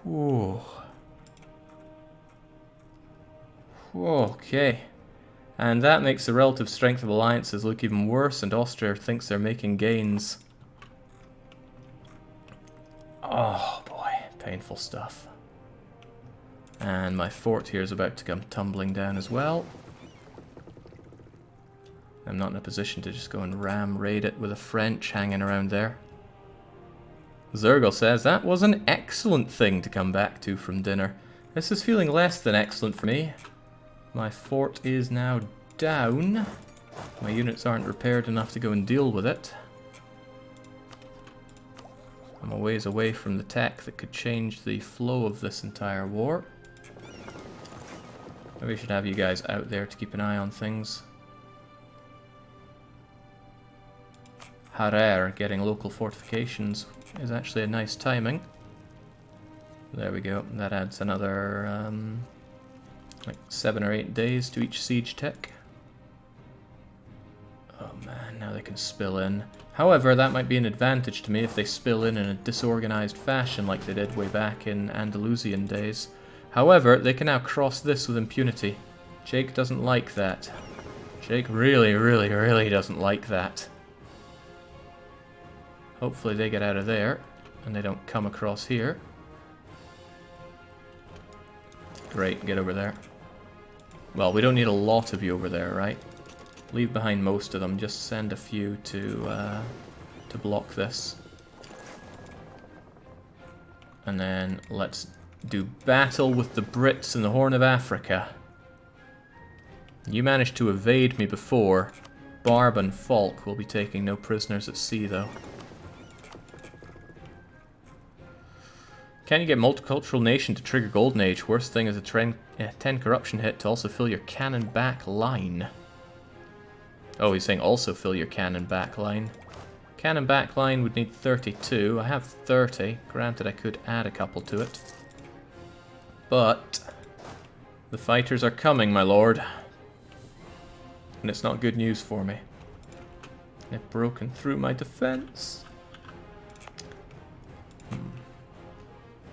Ooh. Okay. And that makes the relative strength of alliances look even worse, and Austria thinks they're making gains. Oh boy, painful stuff. And my fort here is about to come tumbling down as well. I'm not in a position to just go and ram raid it with a French hanging around there. Zergel says, that was an excellent thing to come back to from dinner. This is feeling less than excellent for me. My fort is now down. My units aren't repaired enough to go and deal with it. I'm a ways away from the tech that could change the flow of this entire war. Maybe I should have you guys out there to keep an eye on things. Harer getting local fortifications is actually a nice timing. There we go. That adds another like 7 or 8 days to each siege tech. Oh man, now they can spill in. However, that might be an advantage to me if they spill in a disorganized fashion like they did way back in Andalusian days. However, they can now cross this with impunity. Jake doesn't like that. Jake really, really, really doesn't like that. Hopefully they get out of there and they don't come across here. Great, get over there. Well, we don't need a lot of you over there, right? Leave behind most of them, just send a few to block this. And then let's do battle with the Brits in the Horn of Africa. You managed to evade me before. Barb and Falk will be taking no prisoners at sea, though. Can you get multicultural nation to trigger Golden Age? Worst thing is a 10 corruption hit to also fill your cannon back line. Oh, he's saying also fill your cannon back line. Cannon back line would need 32. I have 30. Granted, I could add a couple to it. But the fighters are coming, my lord. And it's not good news for me. They've broken through my defense.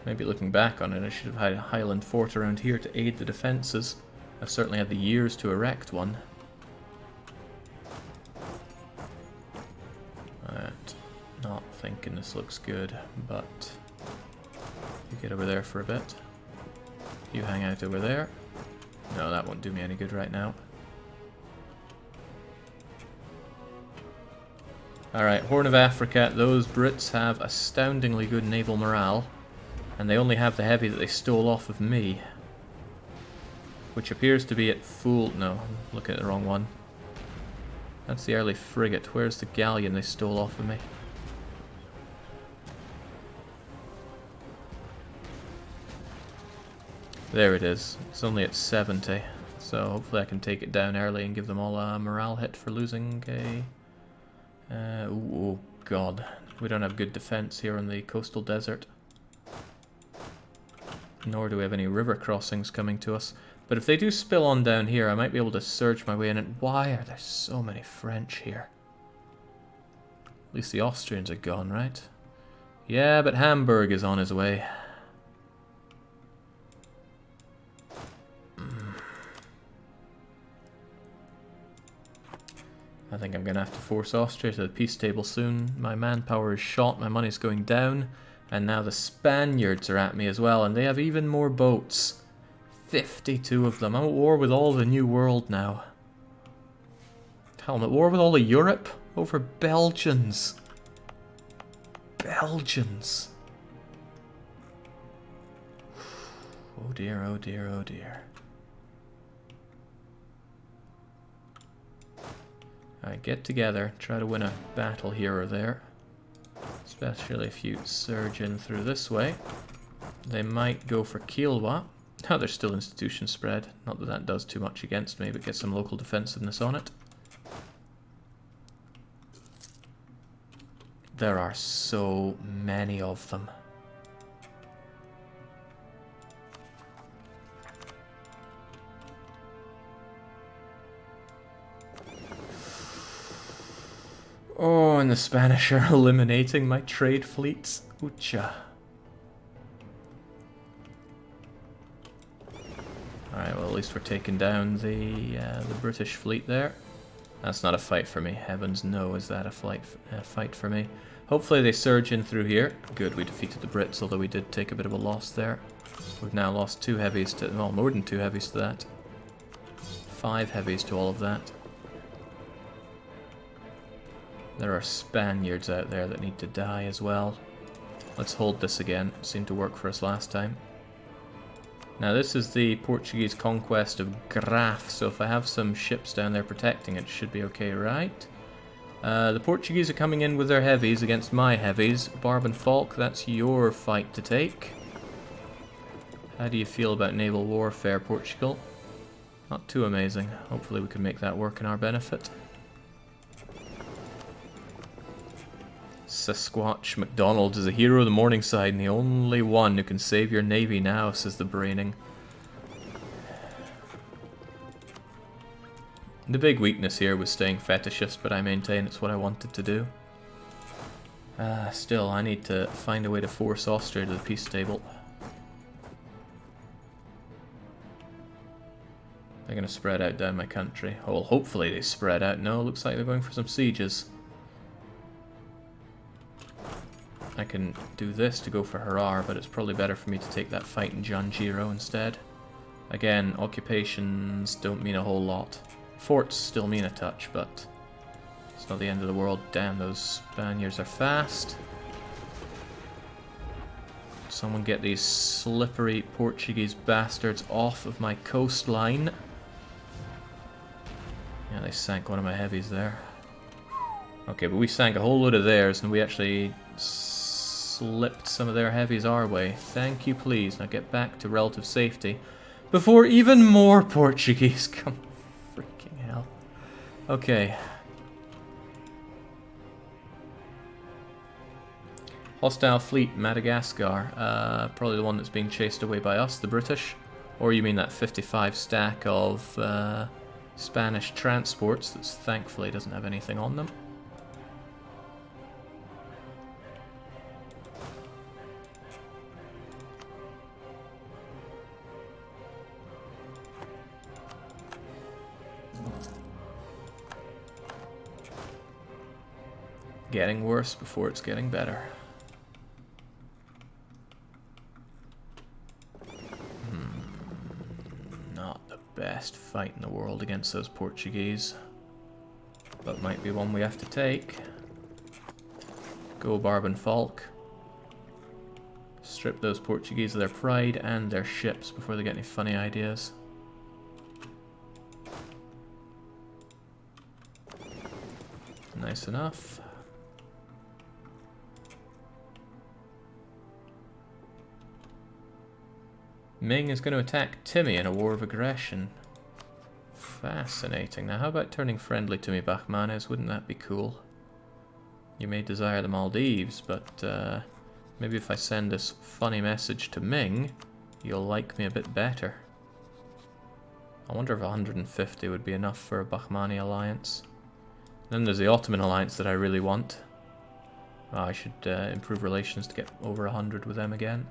Maybe looking back on it, I should have had a Highland fort around here to aid the defences. I've certainly had the years to erect one. Right, not thinking this looks good, but you get over there for a bit. You hang out over there. No, that won't do me any good right now. Alright, Horn of Africa, those Brits have astoundingly good naval morale. And they only have the heavy that they stole off of me. Which appears to be at full... No, I'm looking at the wrong one. That's the early frigate. Where's the galleon they stole off of me? There it is. It's only at 70. So hopefully I can take it down early and give them all a morale hit for losing a... oh god. We don't have good defense here in the coastal desert. Nor do we have any river crossings coming to us. But if they do spill on down here, I might be able to surge my way in. And why are there so many French here? At least the Austrians are gone, right? Yeah, but Hamburg is on his way. I think I'm going to have to force Austria to the peace table soon. My manpower is shot, my money's going down. And now the Spaniards are at me as well, and they have even more boats. 52 of them. I'm at war with all the New World now. Hell, I'm at war with all of Europe over Belgians. Belgians. Oh dear, oh dear, oh dear. Alright, get together. Try to win a battle here or there. Especially if you surge in through this way. They might go for Kilwa. Oh, there's still institution spread. Not that that does too much against me, but get some local defensiveness on it. There are so many of them. Oh, and the Spanish are eliminating my trade fleets. Ucha. Alright, well at least we're taking down the British fleet there. That's not a fight for me. Heavens no, is that a fight for me. Hopefully they surge in through here. Good, we defeated the Brits, although we did take a bit of a loss there. We've now lost 2 heavies to... well, more than 2 heavies to that. 5 heavies to all of that. There are Spaniards out there that need to die as well. Let's hold this again. It seemed to work for us last time. Now this is the Portuguese conquest of Graf, so if I have some ships down there protecting it, should be okay, right? The Portuguese are coming in with their heavies against my heavies. Barb and Falk, that's your fight to take. How do you feel about naval warfare, Portugal? Not too amazing. Hopefully we can make that work in our benefit. Sasquatch McDonald is a hero of the Morningside and the only one who can save your navy now, says the Braining. The big weakness here was staying fetishist, but I maintain it's what I wanted to do. Still, I need to find a way to force Austria to the peace table. They're going to spread out down my country. Oh, well, hopefully they spread out. No, looks like they're going for some sieges. I can do this to go for Harar, but it's probably better for me to take that fight in Janjiro instead. Again, occupations don't mean a whole lot. Forts still mean a touch, but it's not the end of the world. Damn, those Spaniards are fast. Someone get these slippery Portuguese bastards off of my coastline. Yeah, they sank one of my heavies there. Okay, but we sank a whole load of theirs, and we actually slipped some of their heavies our way. Thank you, please. Now get back to relative safety before even more Portuguese come. Freaking hell. Okay. Hostile fleet, Madagascar. Probably the one that's being chased away by us, the British. Or you mean that 55 stack of Spanish transports that thankfully doesn't have anything on them. Getting worse before it's getting better. Not the best fight in the world against those Portuguese, but might be one we have to take. Go Barb and Falk. Strip those Portuguese of their pride and their ships before they get any funny ideas. Nice enough. Ming is going to attack Timmy in a war of aggression. Fascinating. Now how about turning friendly to me, Bahmanes? Wouldn't that be cool? You may desire the Maldives, but maybe if I send this funny message to Ming, you'll like me a bit better. I wonder if 150 would be enough for a Bahmani alliance. Then there's the Ottoman alliance that I really want. Oh, I should improve relations to get over 100 with them again.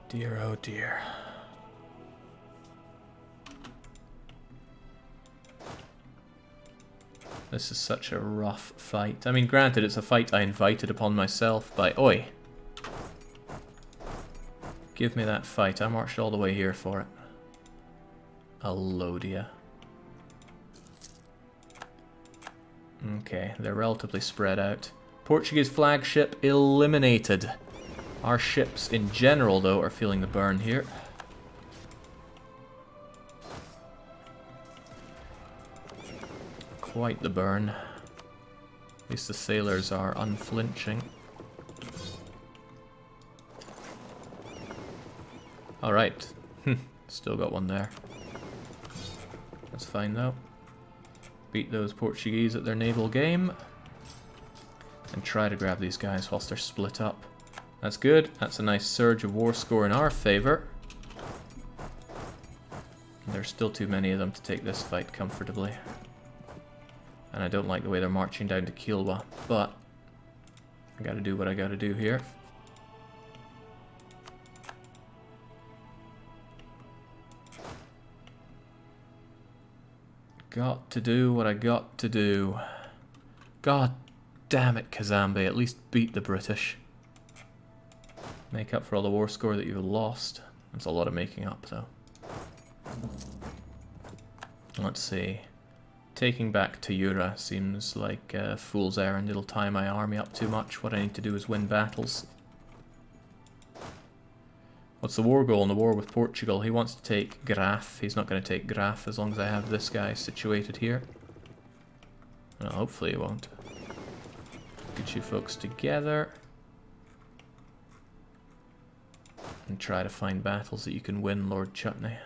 Dear, oh dear. This is such a rough fight. I mean, granted, it's a fight I invited upon myself by... Oi! Give me that fight. I marched all the way here for it. Alodia. Okay, they're relatively spread out. Portuguese flagship eliminated. Our ships in general, though, are feeling the burn here. Quite the burn. At least the sailors are unflinching. Alright. Still got one there. That's fine, though. Beat those Portuguese at their naval game. And try to grab these guys whilst they're split up. That's good. That's a nice surge of war score in our favor. There's still too many of them to take this fight comfortably. And I don't like the way they're marching down to Kilwa, but I gotta do what I gotta do here. Got to do what I got to do. God damn it, Kazambe. At least beat the British. Make up for all the war score that you've lost. That's a lot of making up, though. Let's see. Taking back Tuyura seems like a fool's errand. It'll tie my army up too much. What I need to do is win battles. What's the war goal in the war with Portugal? He wants to take Graf. He's not going to take Graf as long as I have this guy situated here. Well, hopefully he won't. Get you folks together. And try to find battles that you can win, Lord Chutney.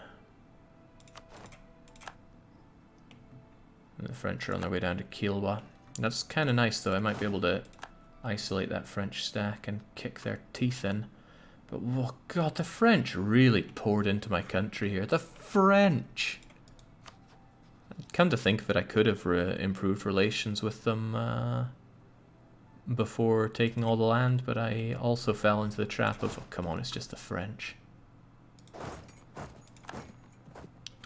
And the French are on their way down to Kilwa. That's kind of nice, though. I might be able to isolate that French stack and kick their teeth in. But, oh god, the French really poured into my country here. The French! Come to think of it, I could have improved relations with them before taking all the land, but I also fell into the trap of, oh, come on, it's just the French.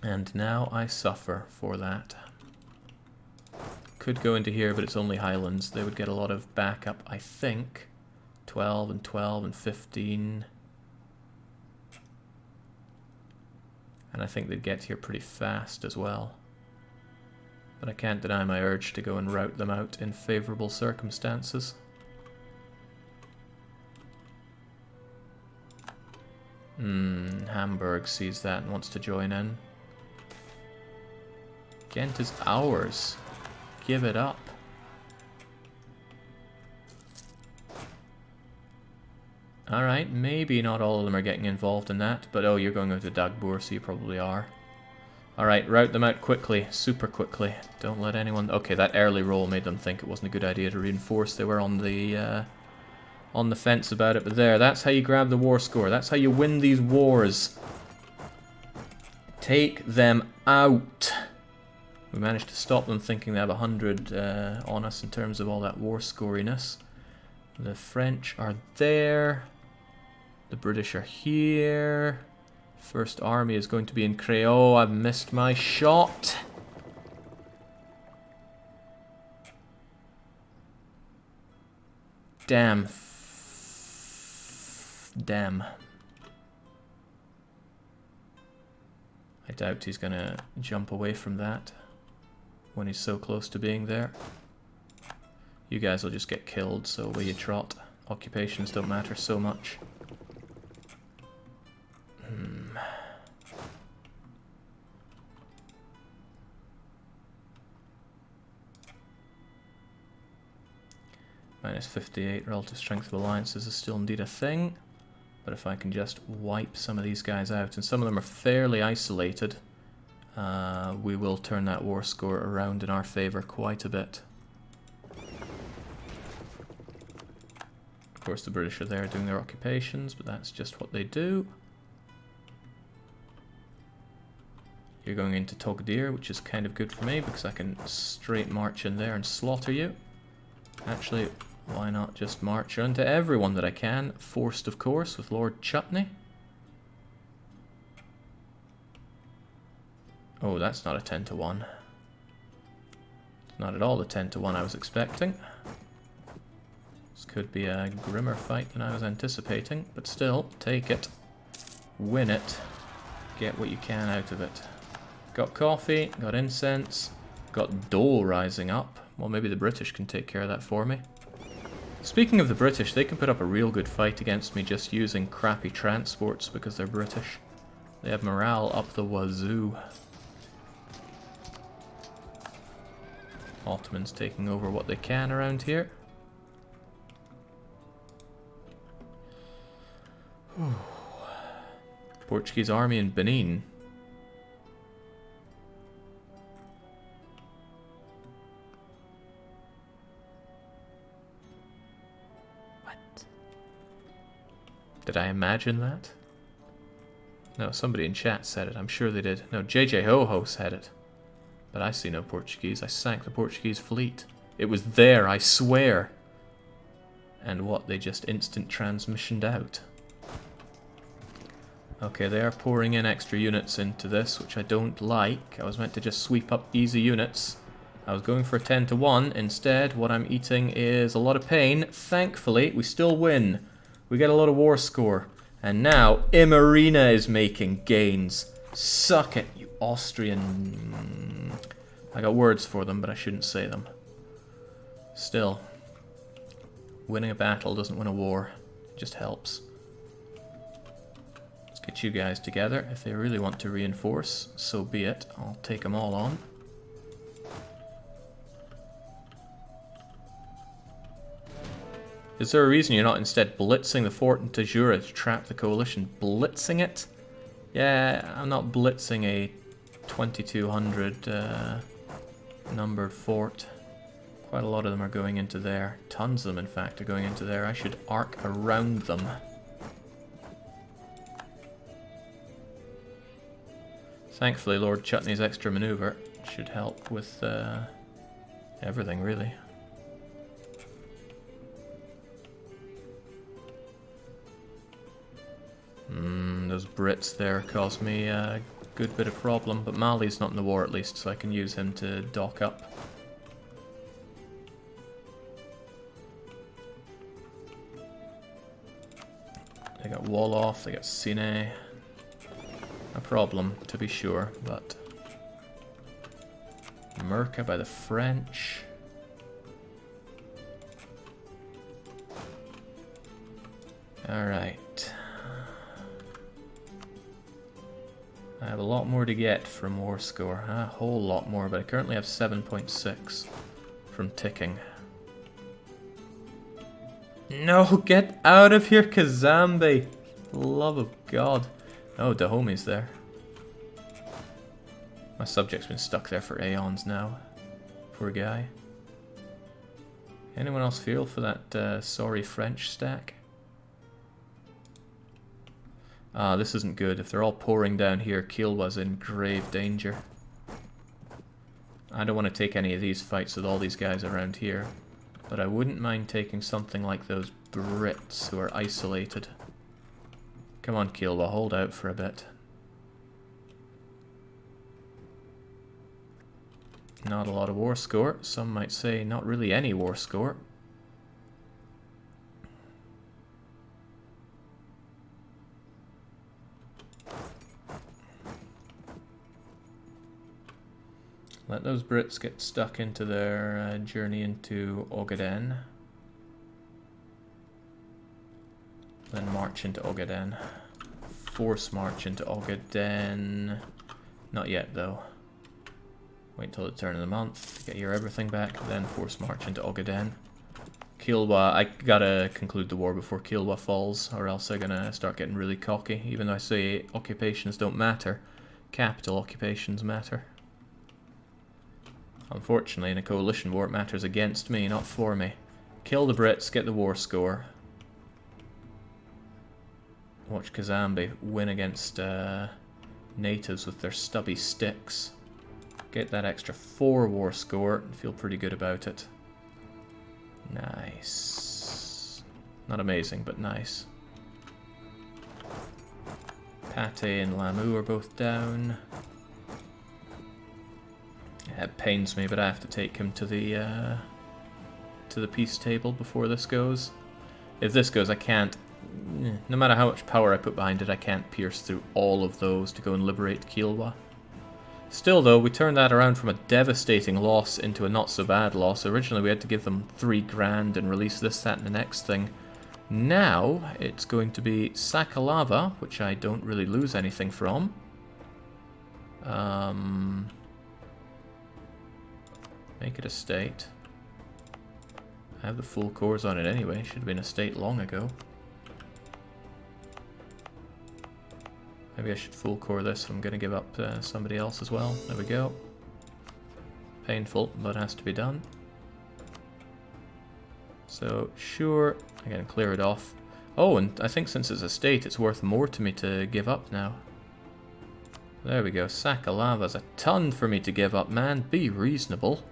And now I suffer for that. Could go into here, but it's only Highlands. They would get a lot of backup, I think. 12 and 12 and 15. And I think they'd get here pretty fast as well. But I can't deny my urge to go and rout them out in favourable circumstances. Hamburg sees that and wants to join in. Ghent is ours. Give it up. Alright, maybe not all of them are getting involved in that, but oh, you're going out to Dagbor, so you probably are. Alright, rout them out quickly, super quickly. Don't let anyone... Okay, that early roll made them think it wasn't a good idea to reinforce. They were on the fence about it, but there, that's how you grab the war score. That's how you win these wars. Take them out. We managed to stop them thinking they have 100 on us in terms of all that war scoriness. The French are there. The British are here. First army is going to be in Creole. I've missed my shot. Damn. Damn. I doubt he's going to jump away from that when he's so close to being there. You guys will just get killed, so away you trot. Occupations don't matter so much. Minus 58, relative strength of alliances is still indeed a thing. But if I can just wipe some of these guys out, and some of them are fairly isolated, we will turn that war score around in our favour quite a bit. Of course the British are there doing their occupations, but that's just what they do. You're going into Togdir, which is kind of good for me because I can straight march in there and slaughter you. Actually, why not just march onto everyone that I can? Forced, of course, with Lord Chutney. Oh, that's not a 10 to 1. It's not at all the 10 to 1 I was expecting. This could be a grimmer fight than I was anticipating, but still, take it, win it, get what you can out of it. Got coffee, got incense, got dole rising up. Well, maybe the British can take care of that for me. Speaking of the British, they can put up a real good fight against me just using crappy transports because they're British. They have morale up the wazoo. Ottomans taking over what they can around here. Portuguese army in Benin. What? Did I imagine that? No, somebody in chat said it. I'm sure they did. No, JJ Ho-Ho said it. But I see no Portuguese. I sank the Portuguese fleet. It was there, I swear. And what, they just instant transmissioned out. Okay, they are pouring in extra units into this, which I don't like. I was meant to just sweep up easy units. I was going for a 10 to 1. Instead, what I'm eating is a lot of pain. Thankfully, we still win. We get a lot of war score. And now, Imarina is making gains. Suck it, you Austrian... I got words for them, but I shouldn't say them. Still, winning a battle doesn't win a war. It just helps. Let's get you guys together. If they really want to reinforce, so be it. I'll take them all on. Is there a reason you're not instead blitzing the fort in Tajura to trap the coalition? Blitzing it? Yeah, I'm not blitzing a 2200 numbered fort. Quite a lot of them are going into there. Tons of them, in fact, are going into there. I should arc around them. Thankfully, Lord Chutney's extra maneuver should help with everything, really. Those Brits there caused me a good bit of problem, but Mali's not in the war at least, so I can use him to dock up. They got Wolof, they got Sine. A problem, to be sure, but... Merca by the French. Alright. I have a lot more to get from war score. A whole lot more, but I currently have 7.6 from ticking. No, get out of here, Kazambi! Love of God. Oh, Dahome's there. My subject's been stuck there for aeons now. Poor guy. Anyone else feel for that sorry French stack? Ah, this isn't good. If they're all pouring down here, Kielwa's in grave danger. I don't want to take any of these fights with all these guys around here, but I wouldn't mind taking something like those Brits who are isolated. Come on, Kielwa, hold out for a bit. Not a lot of war score. Some might say not really any war score. Let those Brits get stuck into their journey into Ogaden. Then march into Ogaden. Force march into Ogaden. Not yet, though. Wait till the turn of the month to get your everything back, then force march into Ogaden. Kielwa, I gotta conclude the war before Kielwa falls, or else they're gonna start getting really cocky. Even though I say occupations don't matter, capital occupations matter. Unfortunately, in a coalition war, it matters against me, not for me. Kill the Brits, get the war score. Watch Kazambi win against natives with their stubby sticks. Get that extra 4 war score and feel pretty good about it. Nice. Not amazing, but nice. Pate and Lamu are both down. It pains me, but I have to take him to the peace table before this goes. If this goes, I can't. No matter how much power I put behind it, I can't pierce through all of those to go and liberate Kielwa. Still, though, we turned that around from a devastating loss into a not-so-bad loss. Originally, we had to give them 3 grand and release this, that, and the next thing. Now, it's going to be Sakalava, which I don't really lose anything from. Make it a state. I have the full cores on it anyway. Should have been a state long ago. Maybe I should full core this. I'm going to give up somebody else as well. There we go. Painful, but has to be done. So, sure, I can clear it off. Oh, and I think since it's a state, it's worth more to me to give up now. There we go. Sakalava's a ton for me to give up, man. Be reasonable.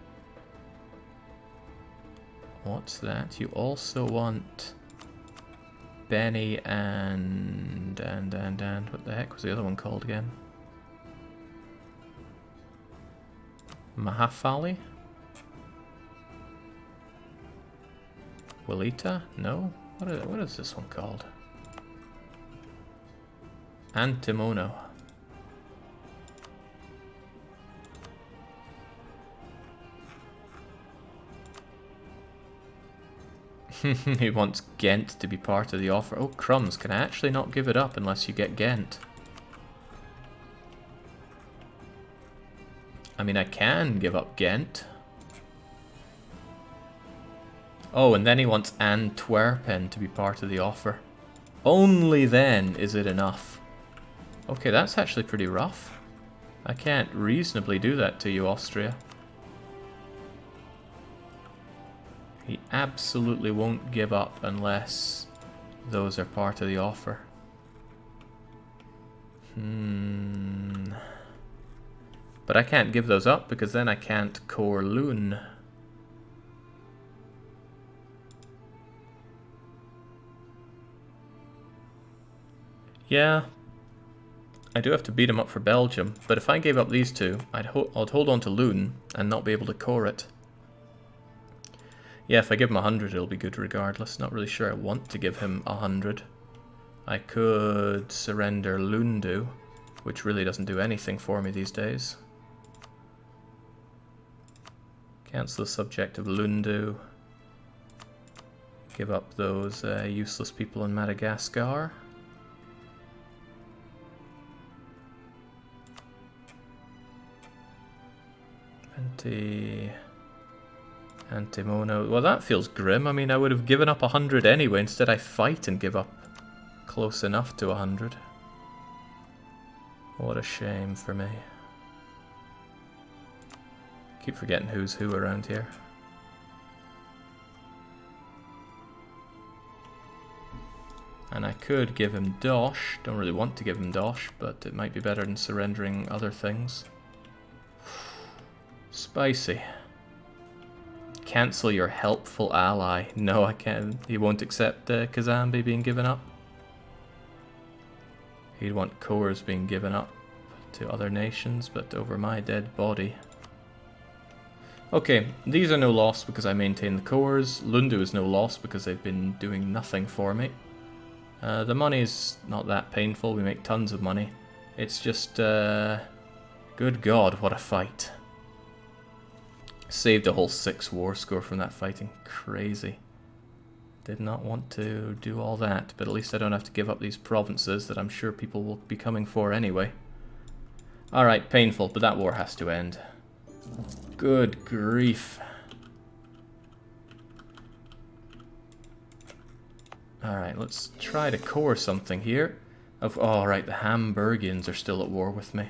What's that? You also want Benny and what the heck was the other one called again? Mahafali? Willita? No? What is this one called? Antimono. He wants Ghent to be part of the offer. Oh, crumbs. Can I actually not give it up unless you get Ghent? I mean, I can give up Ghent. Oh, and then he wants Antwerpen to be part of the offer. Only then is it enough. Okay, that's actually pretty rough. I can't reasonably do that to you, Austria. He absolutely won't give up unless those are part of the offer. But I can't give those up because then I can't core Loon. Yeah, I do have to beat him up for Belgium, but if I gave up these two, I'd hold on to Loon and not be able to core it. Yeah, if I give him 100, it'll be good regardless. Not really sure I want to give him 100. I could surrender Lundu, which really doesn't do anything for me these days. Cancel the subject of Lundu. Give up those useless people in Madagascar. Antimono. Well, that feels grim. I mean, I would have given up 100 anyway. Instead, I fight and give up close enough to 100. What a shame for me. Keep forgetting who's who around here. And I could give him Dosh. Don't really want to give him Dosh, but it might be better than surrendering other things. Spicy. Cancel your helpful ally. No, I can't. He won't accept Kazambi being given up. He'd want cores being given up to other nations, but over my dead body. Okay, these are no loss because I maintain the cores. Lundu is no loss because they've been doing nothing for me. The money's not that painful. We make tons of money. It's just, good God, what a fight. Saved a whole 6 war score from that fighting. Crazy. Did not want to do all that, but at least I don't have to give up these provinces that I'm sure people will be coming for anyway. Alright, painful, but that war has to end. Good grief. Alright, let's try to core something here. Oh, right, the Hamburgians are still at war with me.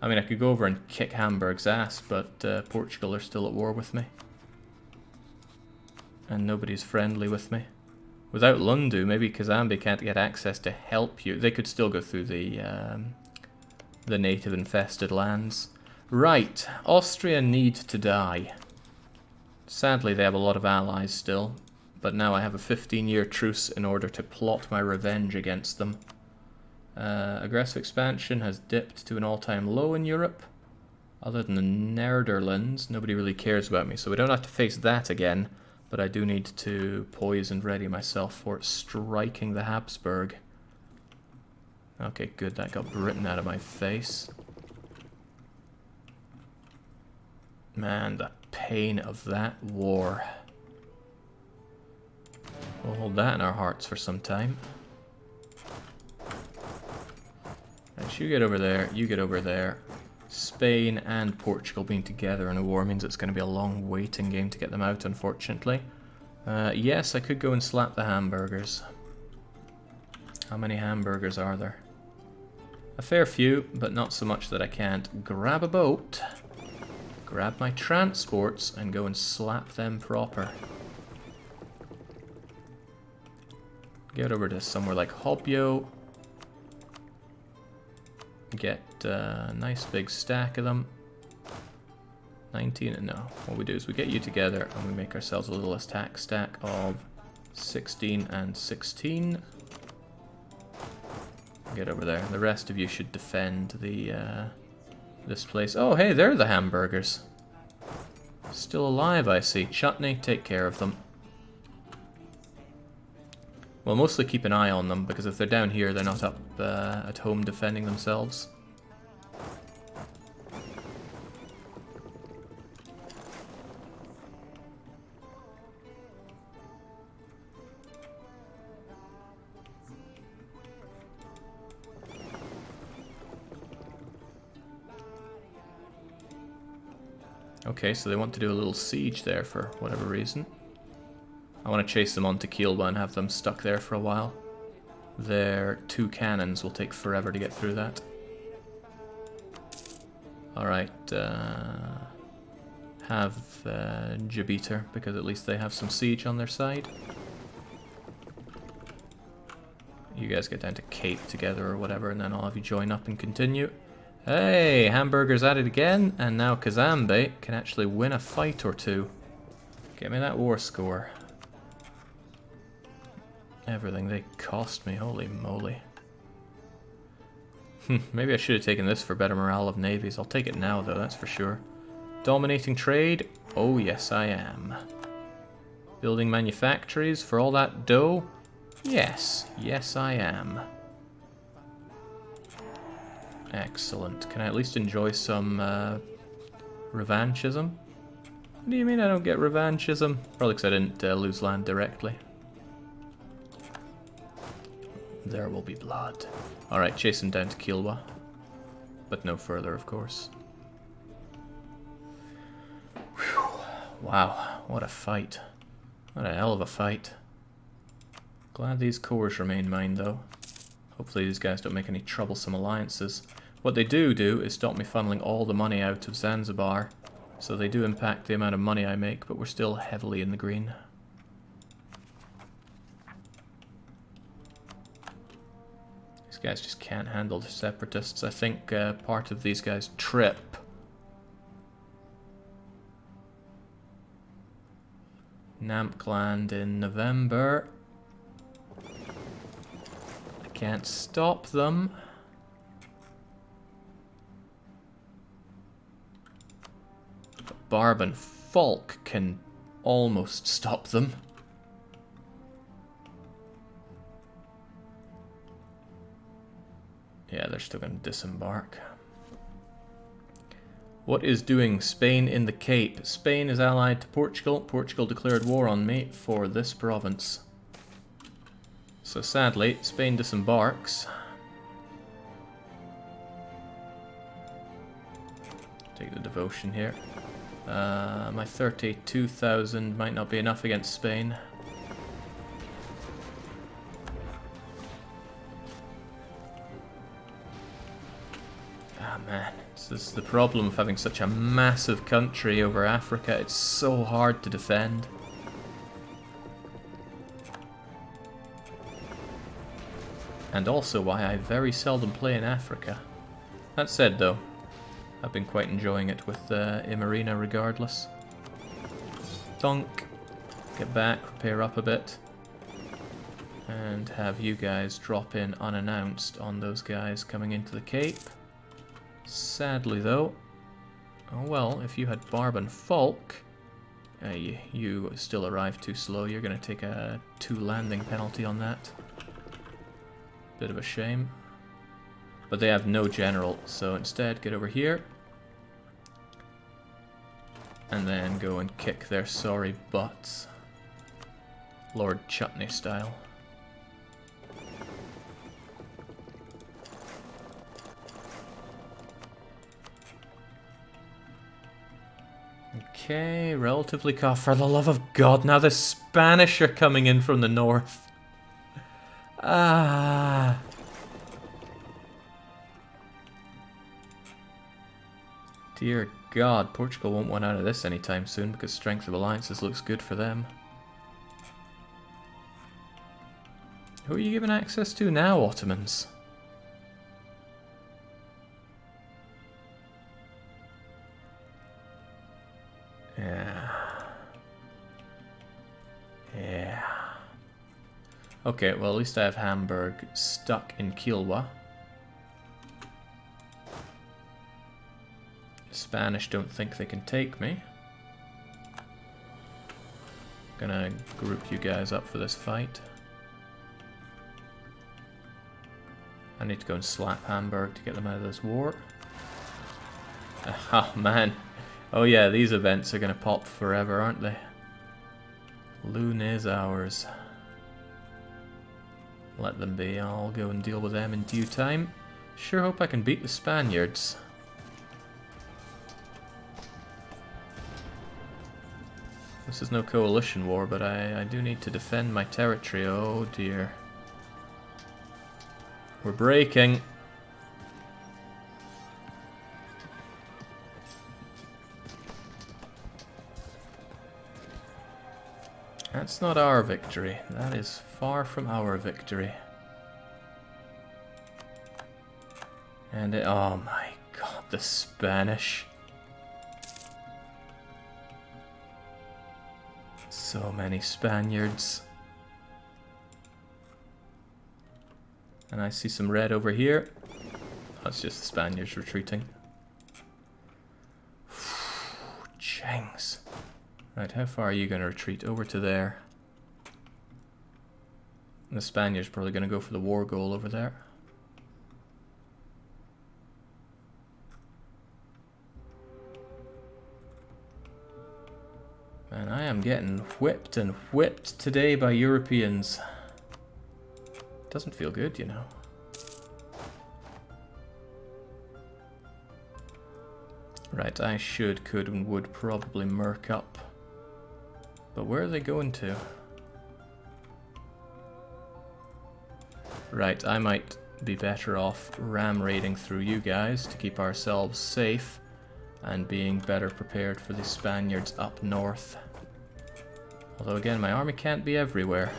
I mean, I could go over and kick Hamburg's ass, but Portugal are still at war with me. And nobody's friendly with me. Without Lundu, maybe Kazambi can't get access to help you. They could still go through the native infested lands. Right, Austria need to die. Sadly, they have a lot of allies still, but now I have a 15-year truce in order to plot my revenge against them. Aggressive expansion has dipped to an all-time low in Europe. Other than the Netherlands, nobody really cares about me, so we don't have to face that again, but I do need to poise and ready myself for striking the Habsburg. Okay, good, that got Britain out of my face. Man, the pain of that war. We'll hold that in our hearts for some time. Right, you get over there, you get over there. Spain and Portugal being together in a war means it's going to be a long waiting game to get them out, unfortunately. Yes, I could go and slap the hamburgers. How many hamburgers are there? A fair few, but not so much that I can't grab a boat, grab my transports, and go and slap them proper. Get over to somewhere like Hobyo. Get a nice big stack of them. 19, no. What we do is we get you together and we make ourselves a little attack stack of 16 and 16. Get over there. The rest of you should defend the this place. Oh, hey, they're the hamburgers. Still alive, I see. Chutney, take care of them. Well, mostly keep an eye on them, because if they're down here, they're not up at home defending themselves. Okay, so they want to do a little siege there for whatever reason. I want to chase them on to Kielba and have them stuck there for a while. Their 2 cannons will take forever to get through that. Alright, have Jupiter, because at least they have some siege on their side. You guys get down to Cape together or whatever, and then I'll have you join up and continue. Hey, Hamburger's at it again, and now Kazambe can actually win a fight or two. Get me that war score. Everything they cost me, holy moly. Maybe I should have taken this for better morale of navies. I'll take it now, though, that's for sure. Dominating trade? Oh, yes, I am. Building manufactories for all that dough? Yes, yes, I am. Excellent. Can I at least enjoy some revanchism? What do you mean I don't get revanchism? Probably because I didn't lose land directly. There will be blood. Alright, chase him down to Kielwa. But no further, of course. Whew. Wow, what a fight. What a hell of a fight. Glad these cores remain mine, though. Hopefully these guys don't make any troublesome alliances. What they do is stop me funneling all the money out of Zanzibar. So they do impact the amount of money I make, but we're still heavily in the green. These guys just can't handle the separatists. I think part of these guys' trip Namkland in November. I can't stop them. But Barb and Falk can almost stop them. Yeah, they're still going to disembark. What is doing Spain in the Cape? Spain is allied to Portugal. Portugal declared war on me for this province. So sadly, Spain disembarks. Take the devotion here. My 32,000 might not be enough against Spain. Ah, man. This is the problem of having such a massive country over Africa. It's so hard to defend. And also why I very seldom play in Africa. That said, though, I've been quite enjoying it with Imarina regardless. Thunk. Get back, repair up a bit. And have you guys drop in unannounced on those guys coming into the Cape. Sadly, though, oh well, if you had Barb and Falk, you still arrived too slow. You're going to take a 2 landing penalty on that. Bit of a shame. But they have no general, so instead get over here. And then go and kick their sorry butts. Lord Chutney style. Okay, relatively calm. For the love of God, now the Spanish are coming in from the north. Ah. Dear God, Portugal won't want out of this anytime soon because strength of alliances looks good for them. Who are you giving access to now, Ottomans? Yeah. Yeah. Okay, well at least I have Hamburg stuck in Kilwa. The Spanish don't think they can take me. Gonna group you guys up for this fight. I need to go and slap Hamburg to get them out of this war. Oh man. Oh yeah, these events are gonna pop forever, aren't they? Loon is ours. Let them be. I'll go and deal with them in due time. Sure hope I can beat the Spaniards. This is no coalition war, but I do need to defend my territory. Oh dear. We're breaking. That's not our victory. That is far from our victory. And oh my god, the Spanish. So many Spaniards. And I see some red over here. That's just the Spaniards retreating. Changs. Right, how far are you going to retreat? Over to there. And the Spaniards probably going to go for the war goal over there. And I am getting whipped and whipped today by Europeans. Doesn't feel good, you know. Right, I should, could, and would probably merc up. But where are they going to? Right, I might be better off ram raiding through you guys to keep ourselves safe and being better prepared for the Spaniards up north. Although again, my army can't be everywhere.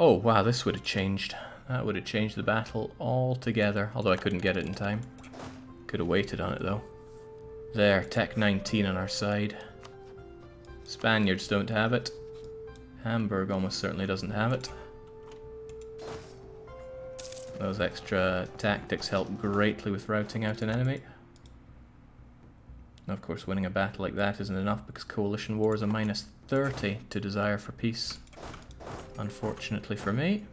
Oh wow, this would have changed. That would have changed the battle altogether. Although I couldn't get it in time. Could have waited on it though. There, Tech 19 on our side. Spaniards don't have it. Hamburg almost certainly doesn't have it. Those extra tactics help greatly with routing out an enemy. And of course, winning a battle like that isn't enough because coalition war is a -30 to desire for peace. Unfortunately for me.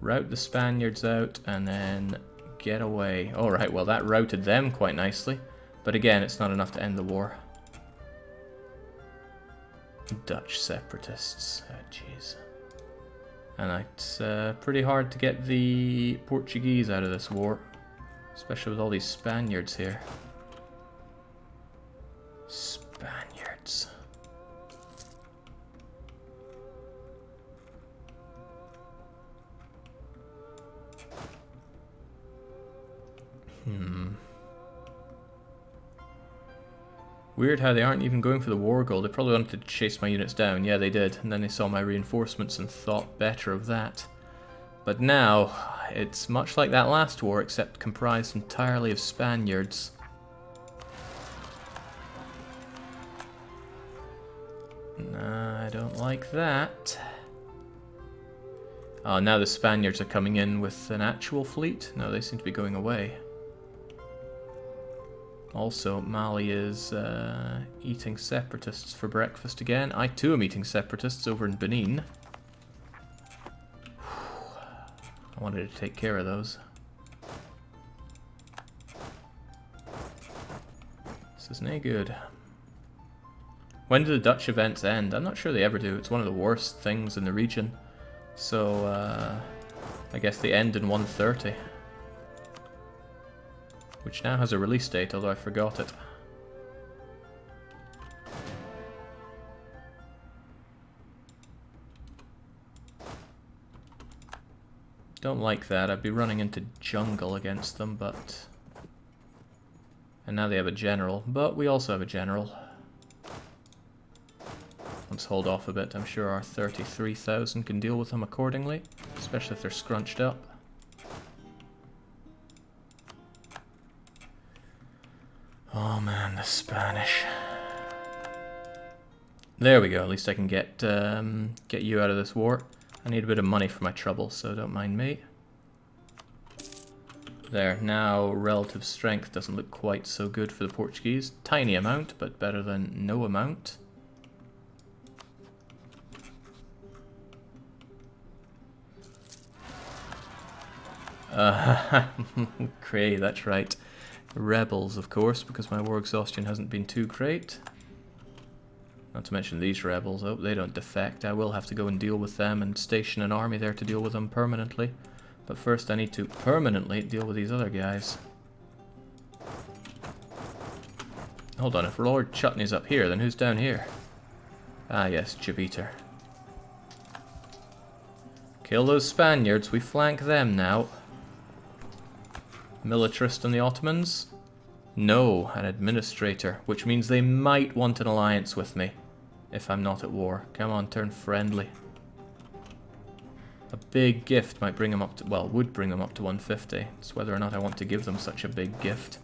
Rout the Spaniards out and then get away. Alright, well that routed them quite nicely. But again, it's not enough to end the war. Dutch separatists. Oh jeez. And it's pretty hard to get the Portuguese out of this war. Especially with all these Spaniards here. Spaniards. Weird how they aren't even going for the war goal. They probably wanted to chase my units down. Yeah, they did. And then they saw my reinforcements and thought better of that. But now, it's much like that last war, except comprised entirely of Spaniards. Nah, I don't like that. Oh, now the Spaniards are coming in with an actual fleet? No, they seem to be going away. Also, Mali is eating separatists for breakfast again. I too am eating separatists over in Benin. I wanted to take care of those. This isn't any good. When do the Dutch events end? I'm not sure they ever do. It's one of the worst things in the region. So, I guess they end in 130. Which now has a release date, although I forgot it. Don't like that. I'd be running into jungle against them, but... And now they have a general, but we also have a general. Let's hold off a bit. I'm sure our 33,000 can deal with them accordingly, especially if they're scrunched up. Oh man, the Spanish. There we go. At least I can get you out of this war. I need a bit of money for my trouble, so don't mind me. There, now relative strength doesn't look quite so good for the Portuguese. Tiny amount, but better than no amount. Cray, that's right. Rebels, of course, because my war exhaustion hasn't been too great. Not to mention these rebels. Oh, they don't defect. I will have to go and deal with them and station an army there to deal with them permanently. But first I need to permanently deal with these other guys. Hold on, if Lord Chutney's up here, then who's down here? Ah yes, Jupiter. Kill those Spaniards, we flank them now. Militarist on the Ottomans? No, an administrator, which means they might want an alliance with me if I'm not at war. Come on, turn friendly. A big gift might bring them up to, well, would bring them up to 150. It's whether or not I want to give them such a big gift.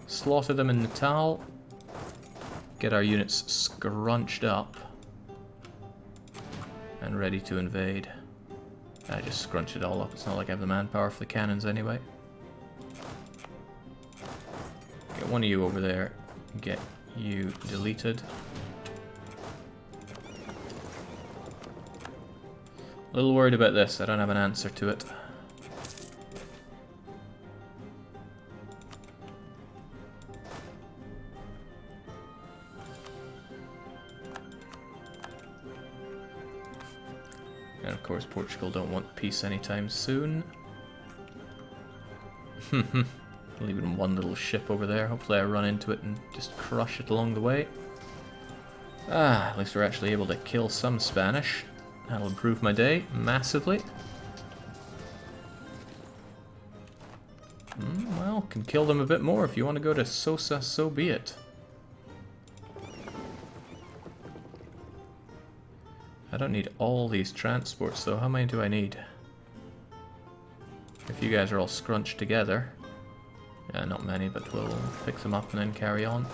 Slaughter them in Natal. Get our units scrunched up and ready to invade. I just scrunch it all up. It's not like I have the manpower for the cannons anyway. Get one of you over there. Get you deleted. A little worried about this. I don't have an answer to it. And of course Portugal don't want peace anytime soon. Leaving one little ship over there. Hopefully I run into it and just crush it along the way. Ah, at least we're actually able to kill some Spanish. That'll improve my day massively. Well, can kill them a bit more. If you want to go to Sosa, so be it. I don't need all these transports though. How many do I need? If you guys are all scrunched together. Yeah, not many, but we'll pick them up and then carry on.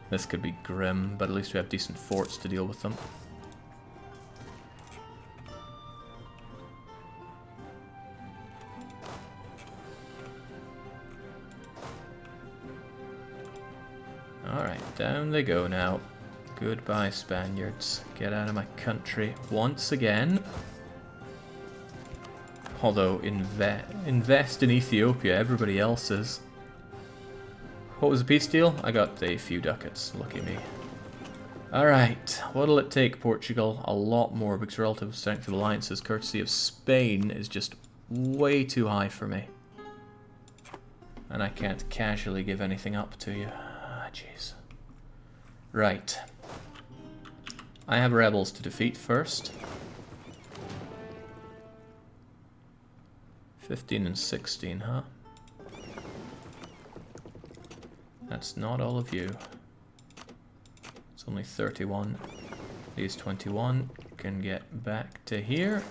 This could be grim, but at least we have decent forts to deal with them. Alright, down they go now. Goodbye, Spaniards. Get out of my country once again. Although, invest in Ethiopia, everybody else is. What was the peace deal? I got a few ducats, lucky me. Alright, what'll it take, Portugal? A lot more, because relative strength of alliances, courtesy of Spain, is just way too high for me. And I can't casually give anything up to you. Ah, jeez. Right. I have rebels to defeat first. 15 and 16, huh? That's not all of you. It's only 31. These 21 can get back to here.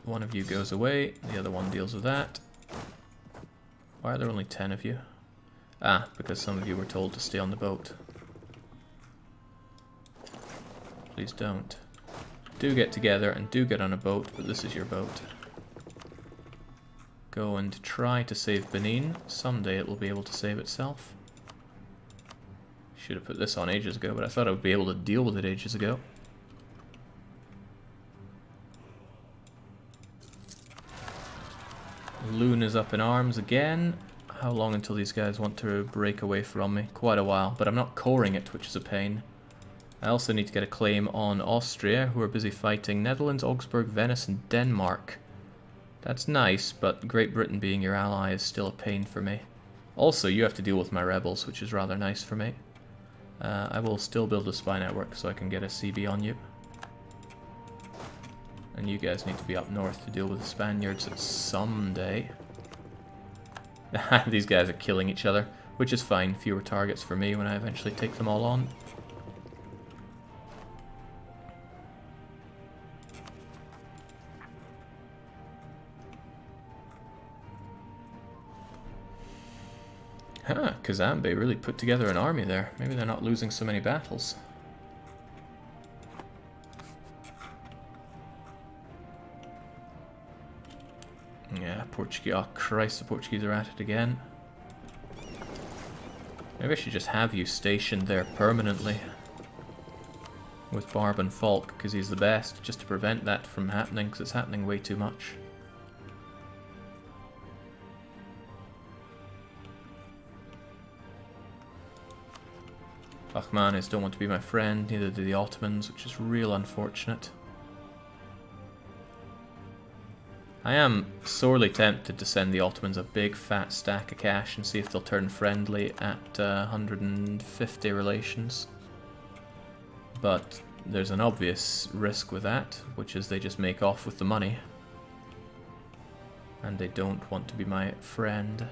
One of you goes away, the other one deals with that. Why are there only 10 of you? Ah, because some of you were told to stay on the boat. Please don't. Do get together and do get on a boat, but this is your boat. Go and try to save Benin. Someday it will be able to save itself. Should have put this on ages ago, but I thought I would be able to deal with it ages ago. Loon is up in arms again. How long until these guys want to break away from me? Quite a while, but I'm not coring it, which is a pain. I also need to get a claim on Austria, who are busy fighting Netherlands, Augsburg, Venice, and Denmark. That's nice, but Great Britain being your ally is still a pain for me. Also, you have to deal with my rebels, which is rather nice for me. I will still build a spy network so I can get a CB on you. And you guys need to be up north to deal with the Spaniards someday. These guys are killing each other, which is fine. Fewer targets for me when I eventually take them all on. Huh, Kazambe really put together an army there. Maybe they're not losing so many battles. Yeah, Portuguese. Oh Christ, the Portuguese are at it again. Maybe I should just have you stationed there permanently with Barb and Falk, because he's the best, just to prevent that from happening, because it's happening way too much. Bahmanis don't want to be my friend, neither do the Ottomans, which is real unfortunate. I am sorely tempted to send the Ottomans a big fat stack of cash and see if they'll turn friendly at 150 relations. But there's an obvious risk with that, which is they just make off with the money. And they don't want to be my friend.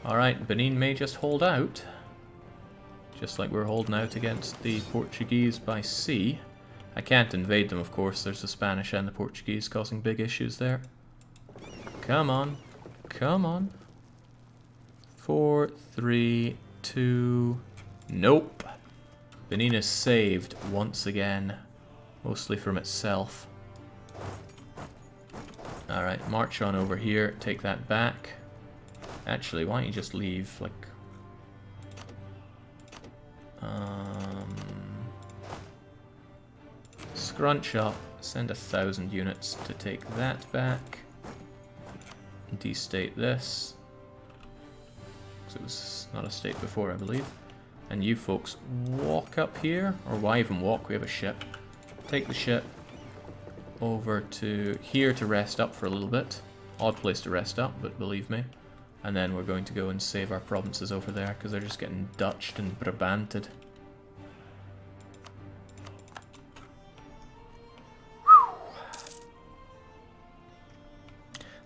Alright, Benin may just hold out. Just like we're holding out against the Portuguese by sea. I can't invade them, of course. There's the Spanish and the Portuguese causing big issues there. Come on. Come on. 4, 3, 2... Nope. Benin is saved once again. Mostly from itself. Alright, march on over here. Take that back. Actually, why don't you just leave, like... Scrunch up, send 1,000 units to take that back. Destate this. Because it was not a state before, I believe. And you folks walk up here, or why even walk? We have a ship. Take the ship over to here to rest up for a little bit. Odd place to rest up, but believe me. And then we're going to go and save our provinces over there, because they're just getting Dutched and Brabanted.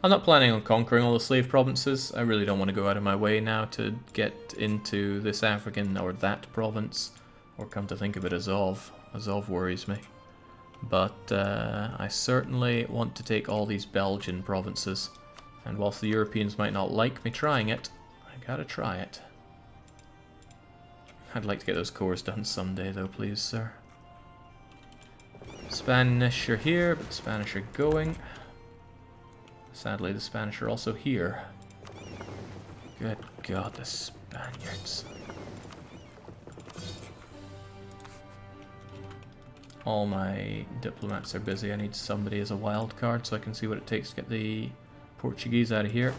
I'm not planning on conquering all the slave provinces. I really don't want to go out of my way now to get into this African or that province. Or come to think of it, Azov. Azov worries me. But I certainly want to take all these Belgian provinces. And whilst the Europeans might not like me trying it, I gotta try it. I'd like to get those cores done someday though, please, sir. Spanish are here, but the Spanish are going. Sadly, the Spanish are also here. Good God, the Spaniards. All my diplomats are busy. I need somebody as a wild card so I can see what it takes to get the Portuguese out of here.